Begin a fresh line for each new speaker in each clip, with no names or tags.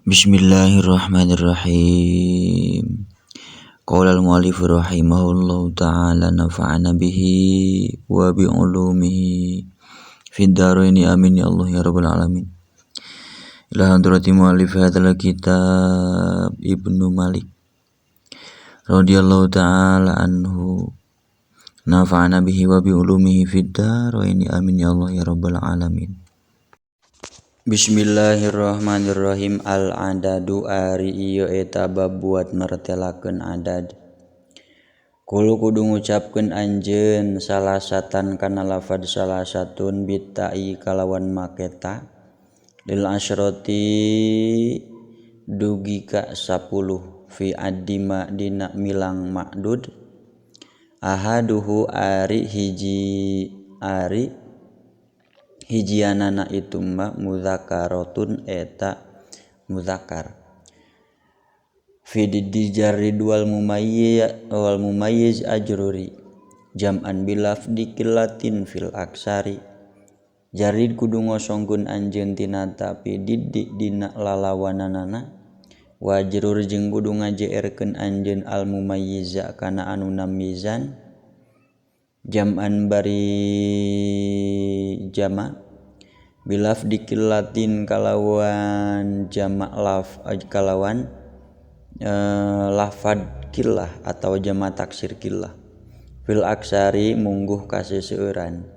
Bismillahirrahmanirrahim. Qala al-mu'allif rahimahullahu ta'ala nafa'ana bihi wa bi ulumihi fid dharaini amin ya Allah ya rabbal alamin. Ila hadrati mu'allif hadzal kitab Ibnu Malik radhiyallahu ta'ala anhu nafa'ana bihi wa bi ulumihi fid dharaini amin ya Allah ya rabbal alamin. Bismillahirrahmanirrahim. Al-adadu ari ieu eta bab buat martelakeun adad. Kulu kudu ngucapkeun anjeun salasatan kana lafad salasatun bitai kalawan maketa lil asyrati dugi ka 10 fi addima dina milang ma'dud ahaduhu ari hijianana itu ma mudzakarotun eta mudzakar fi dijarid wal mumayyiz ajruri jam'an bilafdi killatin fil aksari. Jarid kudu ngosongkeun anjeun tina tapi diddi dina lalawananana wajrur jeung kudu ngajeerkeun anjeun al mumayyiza kana anu namizan jam'an bari jama bilaf dikillatin kalawan jama lafad killah atau jama taksir killah fil aksari mungguh kaseseueuran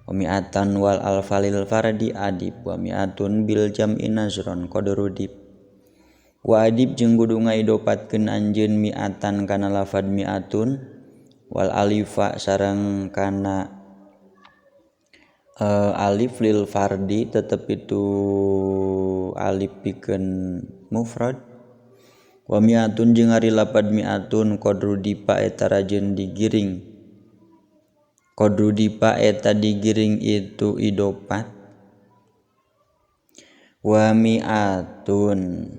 wa mi'atan wal alfalil fardi adib wa mi'atun bil jam'i nazron qadrudib wa adib jeung kudu ngaidopatkeun anjeun mi'atan kana lafad mi'atun wal alifa sareng kana alif lil fardi tetep itu alif pikeun mufrad wa mi'atun jeung ari lapad mi'atun qadru dipa eta rajeun digiring qadru dipa eta digiring itu idopat wa mi'atun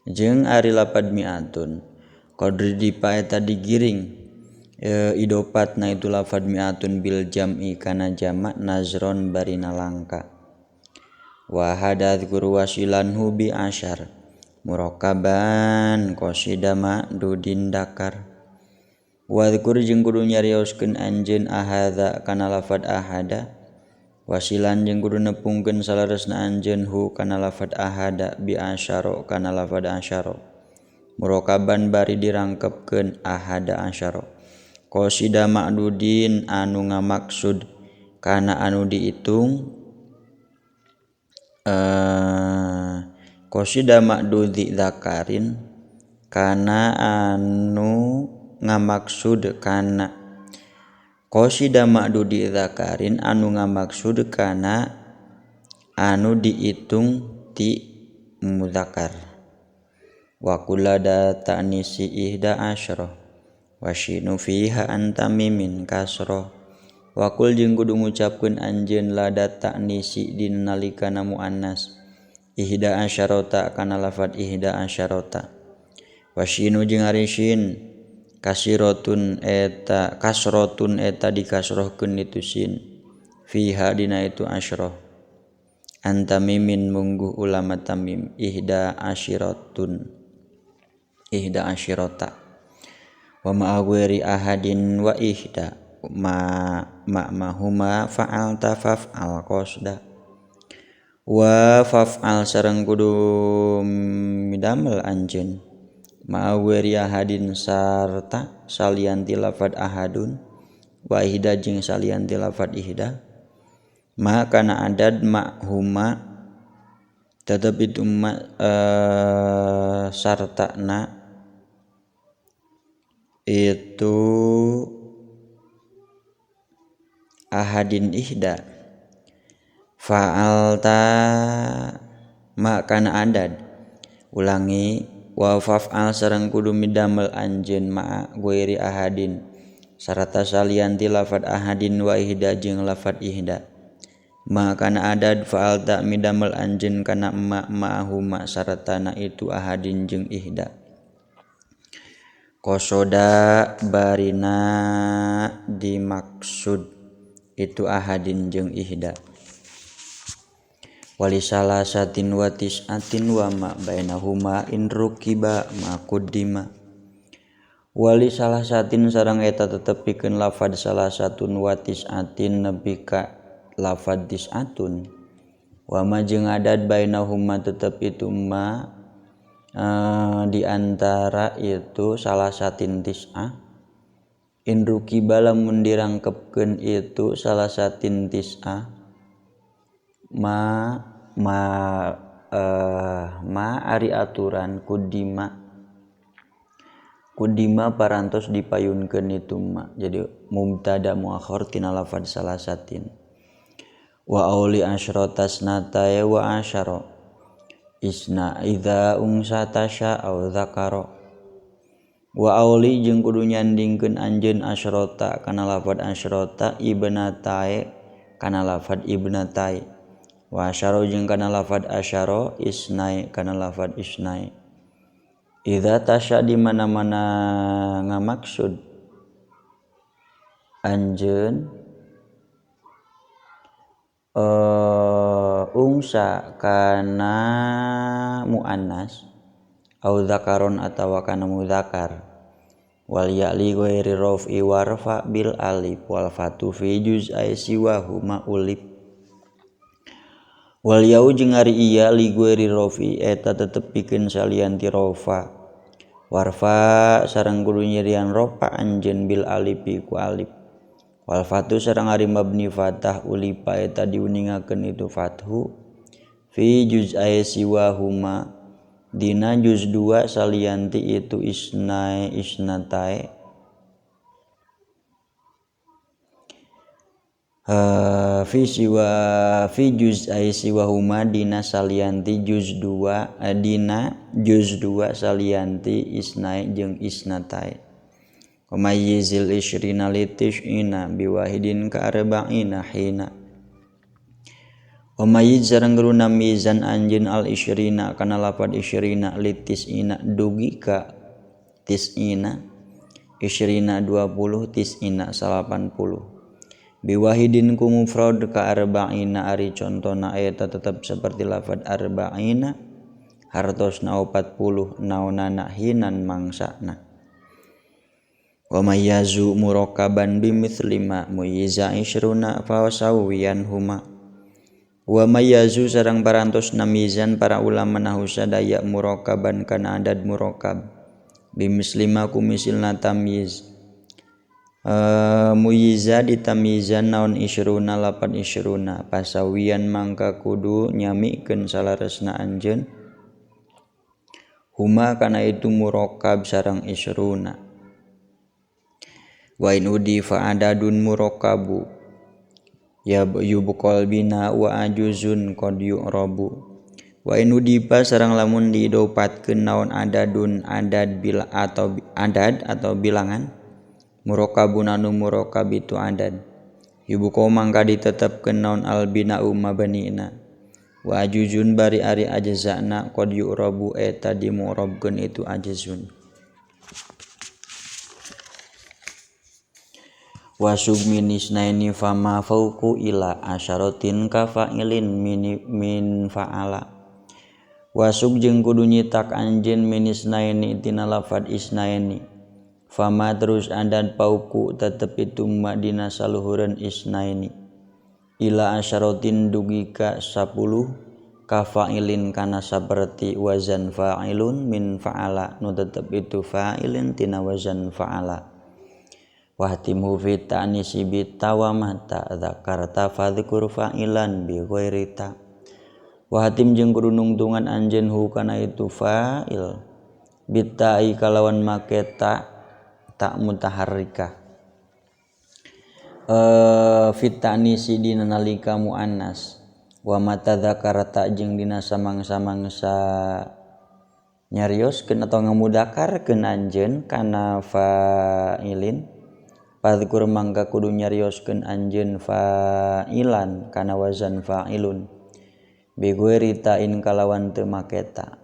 jeung ari lapad mi'atun qadru dipa eta digiring idopatna itu lafad mi'atun bil jam'i kana jama' nazron barina langka wa hadadzkur wasilanhu bi asyar murakaban qasida ma'dudin dakar wa dzkur jeung kudu nyarioskeun anjeun ahadza kana lafad ahada wasilan jeung kudu nepungkeun salaresna anjeun hu kana lafad ahada bi asyara kana lafad asyara murakaban bari dirangkepkeun ahada asyara qasida ma'dudin anu ngamaksud kana anu diitung qasida ma'dudzi zakarin kana anu ngamaksud kana qasida ma'dudi zakarin anu ngamaksud kana anu diitung ti mudzakar wa kullada ta'nisi ihda asyra wa syinu fiha anta mimin kasra wa kul jeung kudu ngucapkeun anjeun lada ta'nisi dina nalikana muannas ihda asyarata kana lafad ihda asyarata wa syinu jeung ari syin kasrotun eta dikasrohkeun itu syin fiha dina itu asyra anta mimin mungguh ulama tamim ihda asyirata wa ma'awiri ahadin wa ihda ma'huma fa'alta faf'al qasda wa faf'al sareng kudu midamel anjeun ma'awiri ahadin sarta salianti lafad ahadun wa ihda jeung salianti lafad ihda ma kana adad ma'huma tetep itu sartana itu ahadin ihda fa'alta ma kana adad ulangi wa fa'al sareng kudu midamel anjeun ma ghairi ahadin sarta salianti lafad ahadin wa ihda jeung lafad ihda ma kana adad fa'alta midamel anjeun kana ma'huma sartana itu ahadin jeung ihda qasoda barina dimaksud itu ahadin jeung ihda wali salasatin wa tis'atin wa ma bainahuma in rukiba ma quddima wali salasatin sareng eta tetepikeun lafad salasatun wa tis'atin nepi ka lafad tis'atun wa ma jeung adad bainahuma tetep itu ma di antara itu salasatin tis'ah in rukiba lamun dirangkepkeun itu salasatin tis'ah ma ari aturan kudima parantos dipayunkeun itu ma jadi mubtada muakhar tina lafaz salasatin wa auli asyratas nataya wa asyara isna idza unsata au dzakara wa auli jeung kudu nyandingkeun anjeun asyrota kana lafaz asyrota ibnatae kana lafaz ibnatai wa asyara jeung kana lafaz asyara isnai kana lafaz isnai idza tasya di mana-mana ngamaksud anjeun ungsa kana muannas au dzakaron atawa kana mudzakar wal ya'li ghairi raf'i warfa bil alif wal fatu fi juz'i siwa huma ulif wal yau jeung ari iya li ghairi rafi eta tetepikeun salianti rafa warfa sareng kudu nyerian rafa anjeun bil alifi ku alif wal fatu sareng ari mabni fatah ulipa eta diuningakeun itu fathu fi juz'i siwa huma dina juz 2 salianti itu isnai isnatae fi juz'i siwa huma dina salianti juz 2 dina juz 2 salianti isnai jeung isnatai wamayyizil isyrina litish'ina biwahidin ka arba'ina hina wamayyiz sareng geruna mizan anjeun al isyrina kana lafaz isyrina litis'ina dugi ka tis'ina isyrina 20 tis'ina 80 biwahidin ku mufrad ka arba'ina ari contona eta tetep saperti lafaz arba'ina hartosna 40 naonana hinan mangsana wa mayyazu murakkaban bimithli ma muyyiza isyruna fa sawiyan huma wa mayyazu sareng parantos namizan para ulama nahwu sadaya murakkaban kana adad murakkab bimislima ku misilna tamyiz muyyiza ditamyizan naon isyruna lapan isyruna pasawian mangka kudu nyamikeun salaresna anjeun huma kana itu murakkab sareng isyruna wa in udifa adadun murakkabu ya yubqal bina wa ajuzun qad yu'rabu wa in udifa sareng lamun didopatkeun naon adadun adad bil atau bilangan murakkabun anu murakkab itu adad yubuko mangka ditetepkeun naon albina mabniina wa ajuzun bari ari ajzana qad yu'rabu eta dimu'rabkeun itu ajzun wa subminisnaini fama fauqu ila asyaratin ka fa'ilin min fa'ala wasuk jeung kudu nyitak anjeun minisnaini tina lafaz isnaini fama terus adad pauku tetep itu madina saluhureun isnaini ila asyaratin dugi ka 10 ka fa'ilin kana saperti wazan fa'ilun min fa'ala nu tetep itu fa'ilin tina wazan fa'ala wahtimhu fi ta'nisi bita wa mata dzakarta fadhkur fa'ilan bi ghairi ta wahtim jeung kudu nungtungan anjeun hu kana itu fa'il bitai kalawan make tak mutaharrikah fit ta'nisi dina nalika muannas wa mata dzakarta jeung dina samangsa nyarioskeun atau ngamudakarkeun anjeun kana fa'ilin padhkur mangka kudu nyarioskeun anjeun fa'ilan kana wazan fa'ilun bi ghairi ta'in kalawan teu make ta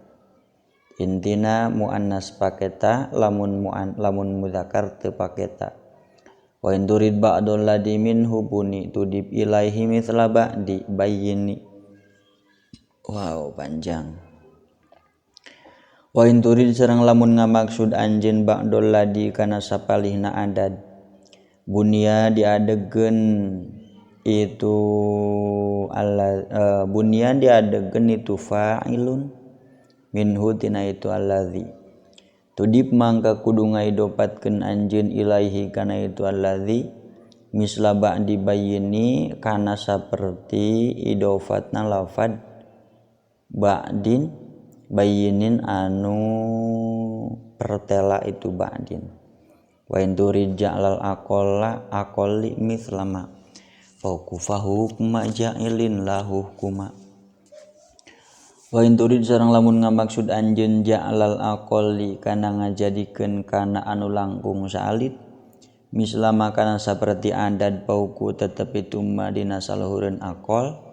intina muannas paketa lamun mudzakkar teu paketa wa in turid ba'dul ladhi minhu buni tudib ilaihi mithla ba'di bayyini Wow, panjang. Wa in turid sareng lamun ngamaksud anjeun ba'dol ladi kana sapalihna adad. Bunya diadegeun itu bunyan diadegeun itu fa'ilun minhu tina itu alladzi. Tudib mangka kudu ngaidopatkeun anjeun ilaihi kana itu alladzi misla ba'di bayyini kana saperti idofatna lafad ba'din bayyinin anu pertela itu ba'din. Wa in turid ja'lal aqolli mislama faukufa hukma ja'ilin lahu hukuma. Wa in turid sareng lamun ngamaksud anjeun ja'lal aqolli kana ngajadikeun kana anu langkung salit mislama kana saperti adad pauku tetep itu ma dina saluhureun aqol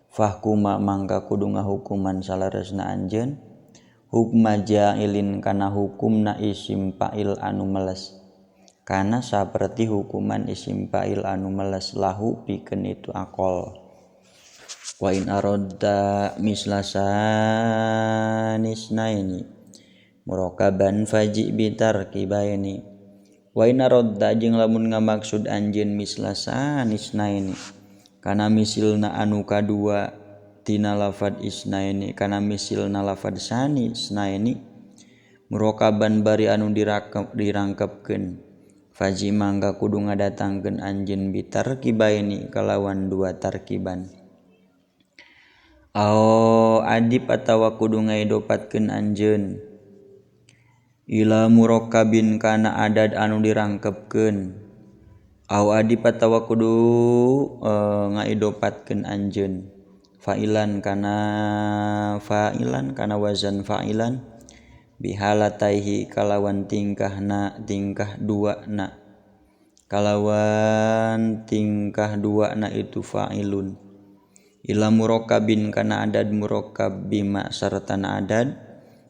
fahkuma mangka kudu ngahukuman salaresna anjeun hukma ja'ilin kana hukumna isim fa'il anu meles kana saperti hukuman isim fa'il anu meles lahu pikeun itu aqol. Wa in aradda misla sanisnaini murakaban faji bitarkibaini. Wa in aradda jeung lamun ngamaksud anjeun misla sanisnaini kana misilna anu kadua tina lafad isnaini kana misilna lafad sanisnaini murakaban bari anu dirangkepkeun faji mangga kudu ngadatangkeun anjeun bitarkibaini kalawan dua tarkiban. Adib atawa kudu ngaidopatkeun anjeun ila murakabin kana adad anu dirangkepkeun adib atawa kudu ngaidopatkeun anjeun fa'ilan kana wazan fa'ilan bihalataihi kalawan tingkah dua na itu fa'ilun ila murakabin kana adad murakab bima sartana adad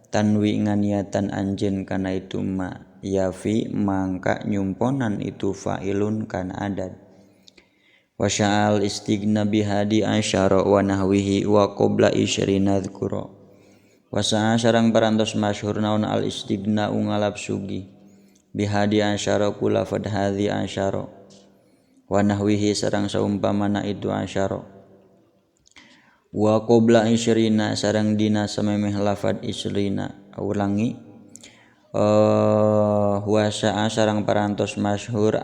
tanwi nganiatan anjeun kana itu ma yafi mangka nyumponan itu fa'ilun kana adad. Wa sya'al istighna bihadi asyara wa nahwihi wa qabla isyrina dzkura. Wa sa'a sareng parantos masyhur naon al istighna ngalap sugi bihadi asyara kula fad hadhi asyara wa nahwihi sareng saumpamana itu asyara. Wa qabla isyrina sareng dina samemeh lafad isyrina ulangi wa sa'a sareng parantos masyhur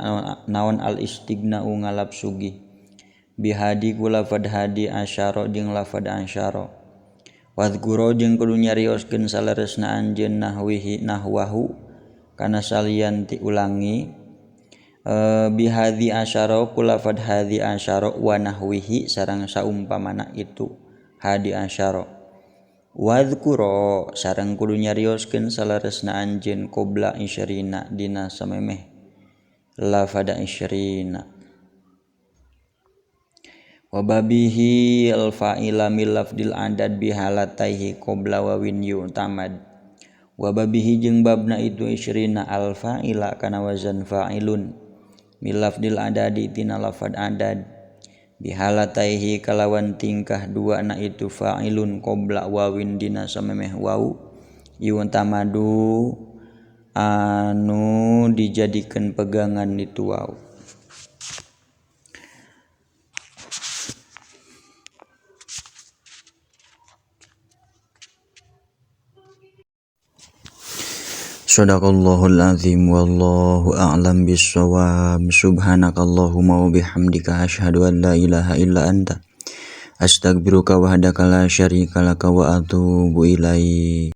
naon al istighna ngalap sugi bihadi kula fad hadi asyara jeung lafad asyara. Wadhkura jeung kudu nyarioskeun salaresna anjeun nahwahu kana salian ti ulangi bihadzi asyara kula fad hadzi asyara wa nahwihi sareng saumpamana itu hadi asyara. Wadhkura sareng kudu nyarioskeun salaresna anjeun qabla isyrina dina samemeh lafad isyrina. Wa babihi al fa'ila mil lafdil adad bihalataihi qabla wawin yu'tamad. Wa babihi jeung babna itu isyrina al fa'ila kana wazan fa'ilun mil lafdil adadi tina lafad adad bihalataihi kalawan tingkah dua na itu fa'ilun qabla wawin dina samemeh waw yu'tamadu anu dijadikeun pegangan itu waw. Shadaqallahul azim wallahu a'lam bissawab. Subhanakallahumma wa bihamdika asyhadu an la ilaha illa anta astaghfiruka wahdaka la syarika laka wa atubu ilaik.